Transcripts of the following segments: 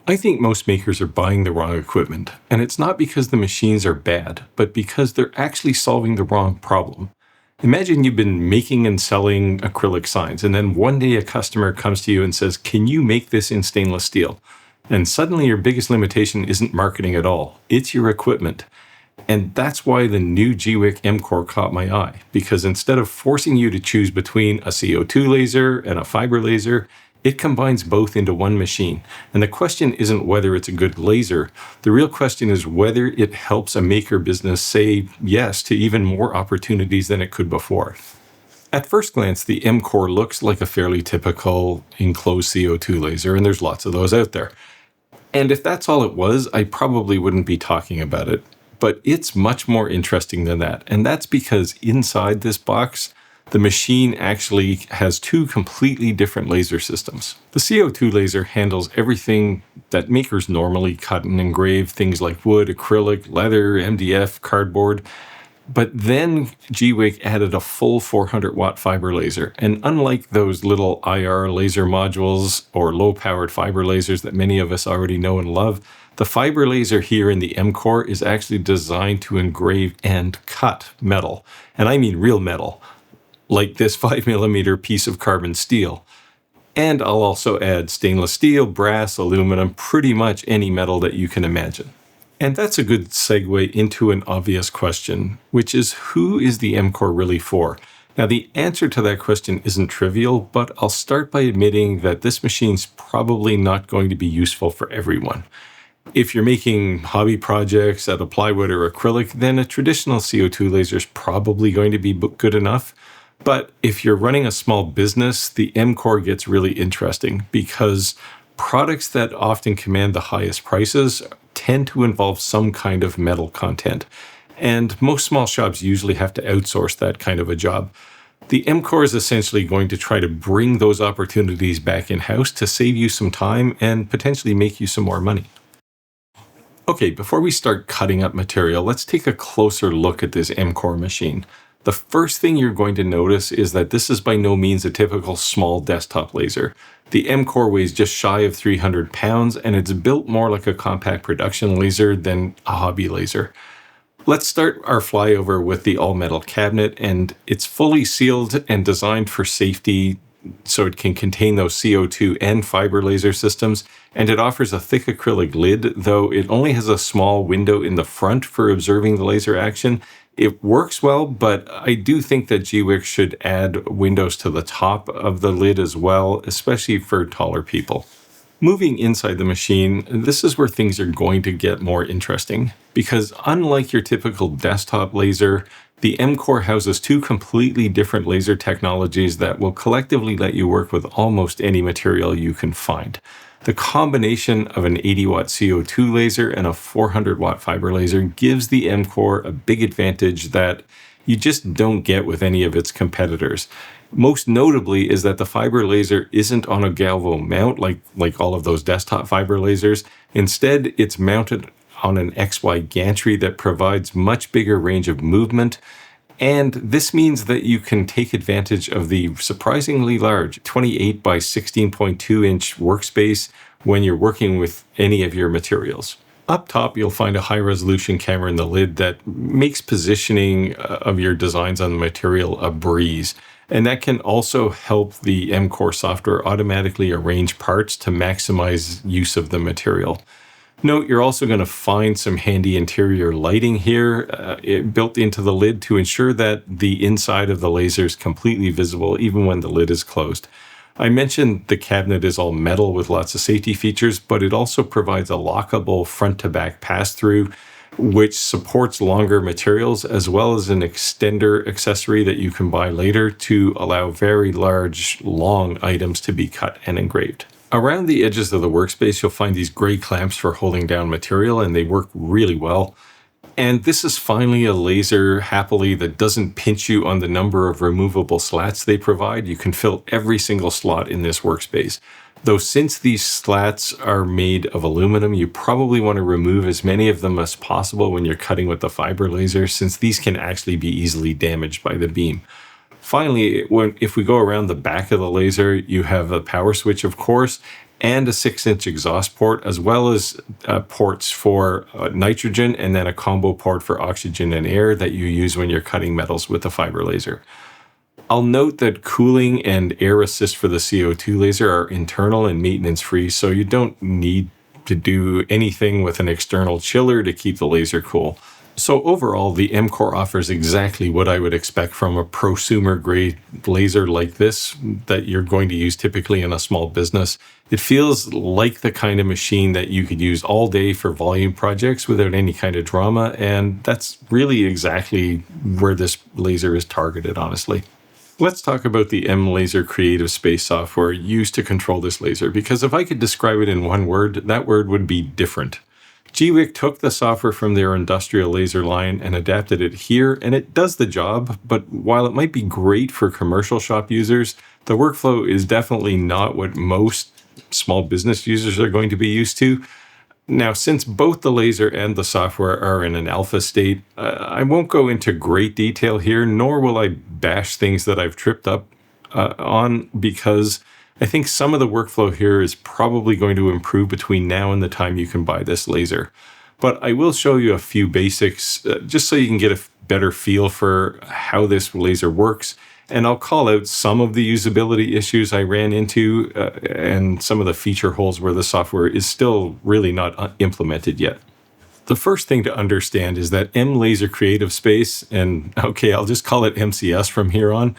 I think most makers are buying the wrong equipment, and it's not because the machines are bad, but because they're actually solving the wrong problem. Imagine you've been making and selling acrylic signs, and then one day a customer comes to you and says, "Can you make this in stainless steel?" And suddenly your biggest limitation isn't marketing at all, it's your equipment. And that's why the new Gweike MCore caught my eye, because instead of forcing you to choose between a CO2 laser and a fiber laser, it combines both into one machine. And the question isn't whether it's a good laser. The real question is whether it helps a maker business say yes to even more opportunities than it could before. At first glance, the MCore looks like a fairly typical enclosed CO2 laser, and there's lots of those out there. And if that's all it was, I probably wouldn't be talking about it. But it's much more interesting than that. And that's because inside this box, the machine actually has two completely different laser systems. The CO2 laser handles everything that makers normally cut and engrave, things like wood, acrylic, leather, MDF, cardboard. But then Gweike added a full 400-watt fiber laser. And unlike those little IR laser modules or low-powered fiber lasers that many of us already know and love, the fiber laser here in the MCore is actually designed to engrave and cut metal. And I mean real metal, like this 5mm piece of carbon steel. And I'll also add stainless steel, brass, aluminum, pretty much any metal that you can imagine. And that's a good segue into an obvious question, which is who is the MCore really for? Now, the answer to that question isn't trivial, but I'll start by admitting that this machine's probably not going to be useful for everyone. If you're making hobby projects out of plywood or acrylic, then a traditional CO2 laser is probably going to be good enough. But if you're running a small business, the MCore gets really interesting because products that often command the highest prices tend to involve some kind of metal content. And most small shops usually have to outsource that kind of a job. The MCore is essentially going to try to bring those opportunities back in-house to save you some time and potentially make you some more money. Okay, before we start cutting up material, let's take a closer look at this MCore machine. The first thing you're going to notice is that this is by no means a typical small desktop laser. The MCore weighs just shy of 300 pounds, and it's built more like a compact production laser than a hobby laser. Let's start our flyover with the all-metal cabinet, and it's fully sealed and designed for safety so it can contain those CO2 and fiber laser systems, and it offers a thick acrylic lid, though it only has a small window in the front for observing the laser action. It works well, but I do think that Gweike should add windows to the top of the lid as well, especially for taller people. Moving inside the machine, this is where things are going to get more interesting, because unlike your typical desktop laser, the MCore houses two completely different laser technologies that will collectively let you work with almost any material you can find. The combination of an 80-watt CO2 laser and a 400-watt fiber laser gives the MCore a big advantage that you just don't get with any of its competitors. Most notably is that the fiber laser isn't on a galvo mount like all of those desktop fiber lasers. Instead, it's mounted on an XY gantry that provides much bigger range of movement. And this means that you can take advantage of the surprisingly large 28 by 16.2 inch workspace when you're working with any of your materials. Up top, you'll find a high-resolution camera in the lid that makes positioning of your designs on the material a breeze. And that can also help the MCore software automatically arrange parts to maximize use of the material. Note, you're also going to find some handy interior lighting here built into the lid to ensure that the inside of the laser is completely visible even when the lid is closed. I mentioned the cabinet is all metal with lots of safety features, but it also provides a lockable front-to-back pass-through, which supports longer materials, as well as an extender accessory that you can buy later to allow very large, long items to be cut and engraved. Around the edges of the workspace, you'll find these gray clamps for holding down material, and they work really well. And this is finally a laser, happily, that doesn't pinch you on the number of removable slats they provide. You can fill every single slot in this workspace. Though since these slats are made of aluminum, you probably want to remove as many of them as possible when you're cutting with the fiber laser, since these can actually be easily damaged by the beam. Finally, if we go around the back of the laser, you have a power switch, of course, and a 6-inch exhaust port, as well as ports for nitrogen, and then a combo port for oxygen and air that you use when you're cutting metals with a fiber laser. I'll note that cooling and air assist for the CO2 laser are internal and maintenance-free, so you don't need to do anything with an external chiller to keep the laser cool. So overall, the MCore offers exactly what I would expect from a prosumer-grade laser like this that you're going to use typically in a small business. It feels like the kind of machine that you could use all day for volume projects without any kind of drama, and that's really exactly where this laser is targeted, honestly. Let's talk about the M-Laser Creative Space software used to control this laser, because if I could describe it in one word, that word would be different. Gweike took the software from their industrial laser line and adapted it here, and it does the job, but while it might be great for commercial shop users, the workflow is definitely not what most small business users are going to be used to. Now, since both the laser and the software are in an alpha state, I won't go into great detail here, nor will I bash things that I've tripped up on, because I think some of the workflow here is probably going to improve between now and the time you can buy this laser. But I will show you a few basics just so you can get a better feel for how this laser works. And I'll call out some of the usability issues I ran into and some of the feature holes where the software is still really not implemented yet. The first thing to understand is that M-Laser Creative Space, and okay, I'll just call it MCS from here on,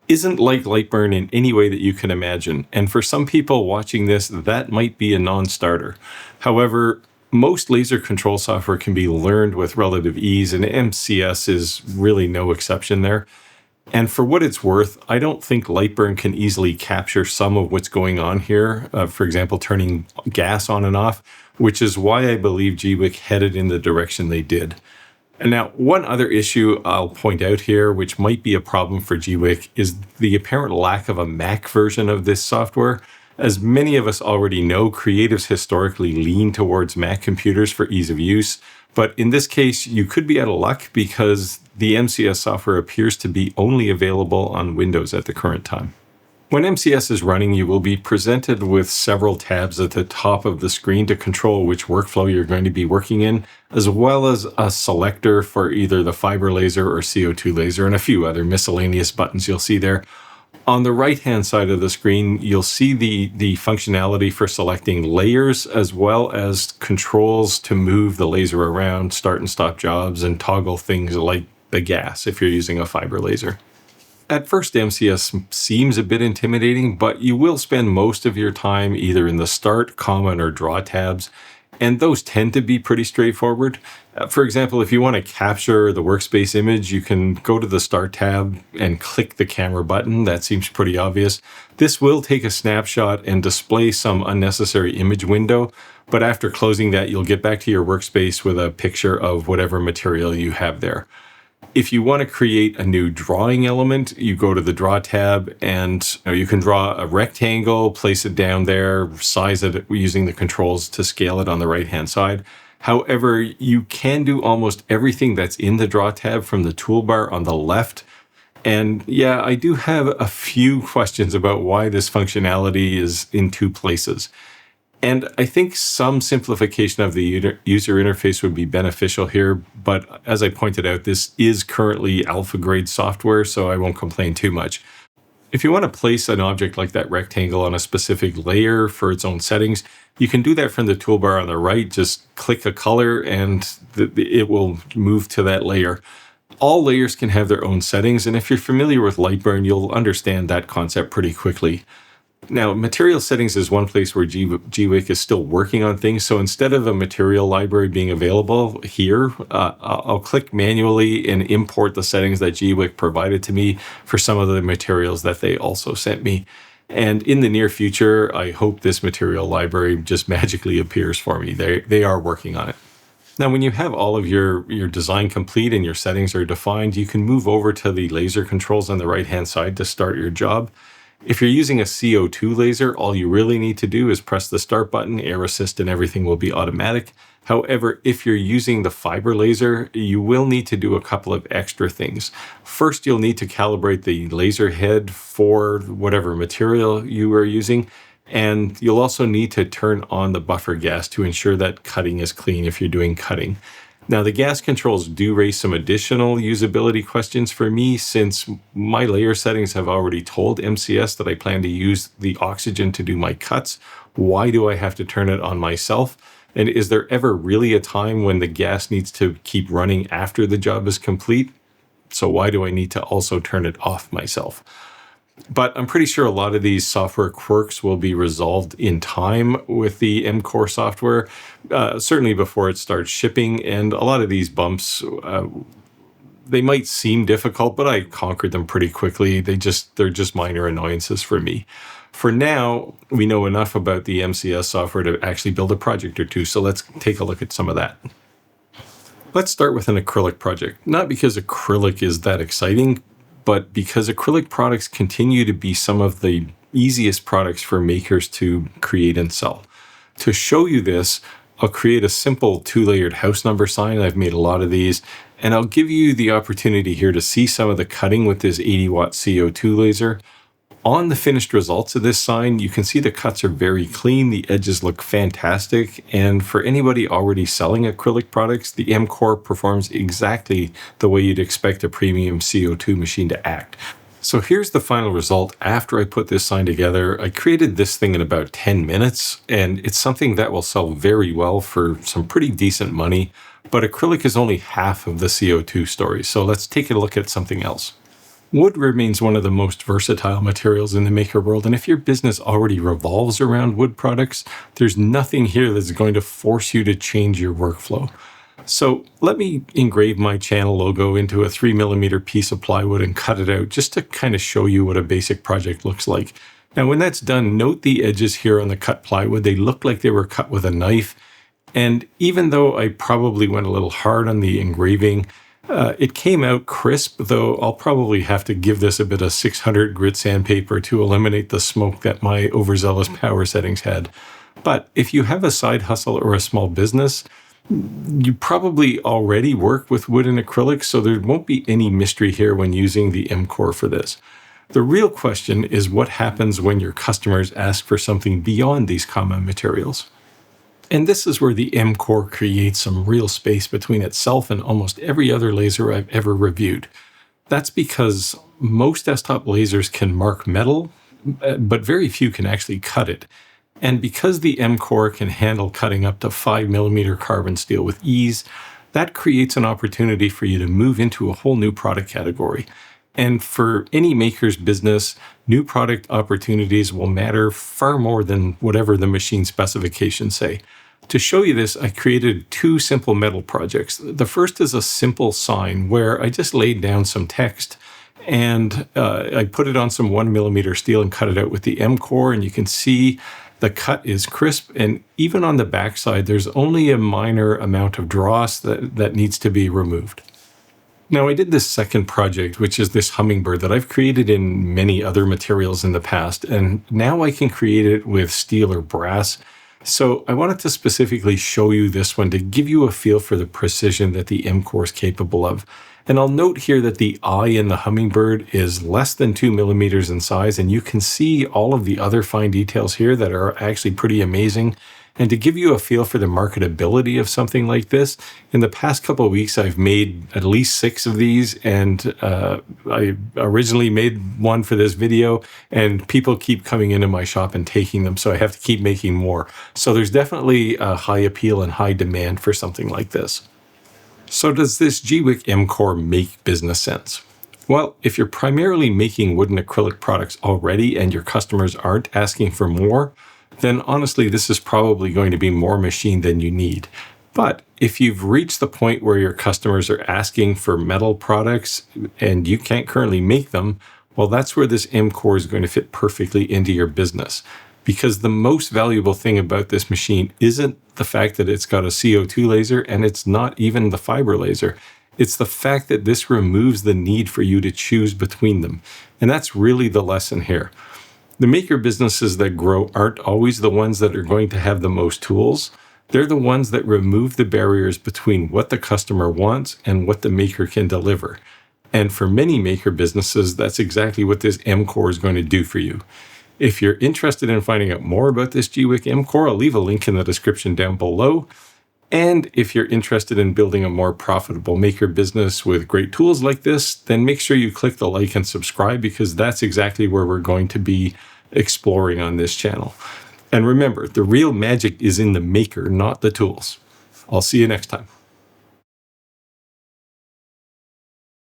isn't like Lightburn in any way that you can imagine. And for some people watching this, that might be a non-starter. However, most laser control software can be learned with relative ease, and MCS is really no exception there. And for what it's worth, I don't think Lightburn can easily capture some of what's going on here, for example, turning gas on and off, which is why I believe Gweike headed in the direction they did. And now, one other issue I'll point out here, which might be a problem for Gweike, is the apparent lack of a Mac version of this software. As many of us already know, creatives historically lean towards Mac computers for ease of use. But in this case, you could be out of luck because the MCS software appears to be only available on Windows at the current time. When MCS is running, you will be presented with several tabs at the top of the screen to control which workflow you're going to be working in, as well as a selector for either the fiber laser or CO2 laser and a few other miscellaneous buttons you'll see there. On the right-hand side of the screen, you'll see the functionality for selecting layers as well as controls to move the laser around, start and stop jobs, and toggle things like the gas if you're using a fiber laser. At first, MCS seems a bit intimidating, but you will spend most of your time either in the Start, Common, or Draw tabs, and those tend to be pretty straightforward. For example, if you want to capture the workspace image, you can go to the Start tab and click the camera button. That seems pretty obvious. This will take a snapshot and display some unnecessary image window, but after closing that, you'll get back to your workspace with a picture of whatever material you have there. If you want to create a new drawing element, you go to the Draw tab and you can draw a rectangle, place it down there, size it using the controls to scale it on the right-hand side. However, you can do almost everything that's in the Draw tab from the toolbar on the left. And yeah, I do have a few questions about why this functionality is in two places. And I think some simplification of the user interface would be beneficial here, but as I pointed out, this is currently alpha-grade software, so I won't complain too much. If you want to place an object like that rectangle on a specific layer for its own settings, you can do that from the toolbar on the right. Just click a color and it will move to that layer. All layers can have their own settings, and if you're familiar with Lightburn, you'll understand that concept pretty quickly. Now, material settings is one place where Gweike is still working on things. So instead of a material library being available here, I'll click manually and import the settings that Gweike provided to me for some of the materials that they also sent me. And in the near future, I hope this material library just magically appears for me. They are working on it. Now, when you have all of your design complete and your settings are defined, you can move over to the laser controls on the right-hand side to start your job. If you're using a CO2 laser, all you really need to do is press the start button, air assist, and everything will be automatic. However, if you're using the fiber laser, you will need to do a couple of extra things. First, you'll need to calibrate the laser head for whatever material you are using. And you'll also need to turn on the buffer gas to ensure that cutting is clean if you're doing cutting. Now, the gas controls do raise some additional usability questions for me, since my layer settings have already told MCS that I plan to use the oxygen to do my cuts. Why do I have to turn it on myself? And is there ever really a time when the gas needs to keep running after the job is complete? So why do I need to also turn it off myself? But I'm pretty sure a lot of these software quirks will be resolved in time with the MCore software, certainly before it starts shipping. And a lot of these bumps, they might seem difficult, but I conquered them pretty quickly. They're just minor annoyances for me. For now, we know enough about the MCS software to actually build a project or two. So let's take a look at some of that. Let's start with an acrylic project. Not because acrylic is that exciting, but because acrylic products continue to be some of the easiest products for makers to create and sell. To show you this, I'll create a simple 2-layered house number sign. I've made a lot of these, and I'll give you the opportunity here to see some of the cutting with this 80-watt CO2 laser. On the finished results of this sign, you can see the cuts are very clean, the edges look fantastic, and for anybody already selling acrylic products, the MCore performs exactly the way you'd expect a premium CO2 machine to act. So here's the final result after I put this sign together. I created this thing in about 10 minutes, and it's something that will sell very well for some pretty decent money, but acrylic is only half of the CO2 story, so let's take a look at something else. Wood remains one of the most versatile materials in the maker world, and if your business already revolves around wood products, there's nothing here that's going to force you to change your workflow. So let me engrave my channel logo into a 3mm piece of plywood and cut it out just to kind of show you what a basic project looks like. Now, when that's done, note the edges here on the cut plywood. They look like they were cut with a knife, and even though I probably went a little hard on the engraving, it came out crisp, though I'll probably have to give this a bit of 600 grit sandpaper to eliminate the smoke that my overzealous power settings had. But if you have a side hustle or a small business, you probably already work with wood and acrylic, so there won't be any mystery here when using the MCore for this. The real question is what happens when your customers ask for something beyond these common materials. And this is where the MCore creates some real space between itself and almost every other laser I've ever reviewed. That's because most desktop lasers can mark metal, but very few can actually cut it. And because the MCore can handle cutting up to 5mm carbon steel with ease, that creates an opportunity for you to move into a whole new product category. And for any maker's business, new product opportunities will matter far more than whatever the machine specifications say. To show you this, I created 2 simple metal projects. The first is a simple sign where I just laid down some text and I put it on some 1mm steel and cut it out with the MCore, and you can see the cut is crisp, and even on the backside, there's only a minor amount of dross that needs to be removed. Now, I did this second project, which is this hummingbird that I've created in many other materials in the past, and now I can create it with steel or brass. So I wanted to specifically show you this one to give you a feel for the precision that the MCore is capable of. And I'll note here that the eye in the hummingbird is less than 2mm in size, and you can see all of the other fine details here that are actually pretty amazing. And to give you a feel for the marketability of something like this, in the past couple of weeks, I've made at least 6 of these, and I originally made one for this video, and people keep coming into my shop and taking them, so I have to keep making more. So there's definitely a high appeal and high demand for something like this. So does this Gweike MCore make business sense? Well, if you're primarily making wood and acrylic products already and your customers aren't asking for more, then honestly, this is probably going to be more machine than you need. But if you've reached the point where your customers are asking for metal products and you can't currently make them, well, that's where this MCore is going to fit perfectly into your business. Because the most valuable thing about this machine isn't the fact that it's got a CO2 laser, and it's not even the fiber laser. It's the fact that this removes the need for you to choose between them. And that's really the lesson here. The maker businesses that grow aren't always the ones that are going to have the most tools. They're the ones that remove the barriers between what the customer wants and what the maker can deliver. And for many maker businesses, that's exactly what this MCore is going to do for you. If you're interested in finding out more about this Gweike MCore, I'll leave a link in the description down below. And if you're interested in building a more profitable maker business with great tools like this, then make sure you click the like and subscribe, because that's exactly where we're going to be exploring on this channel. And remember, the real magic is in the maker, not the tools. I'll see you next time.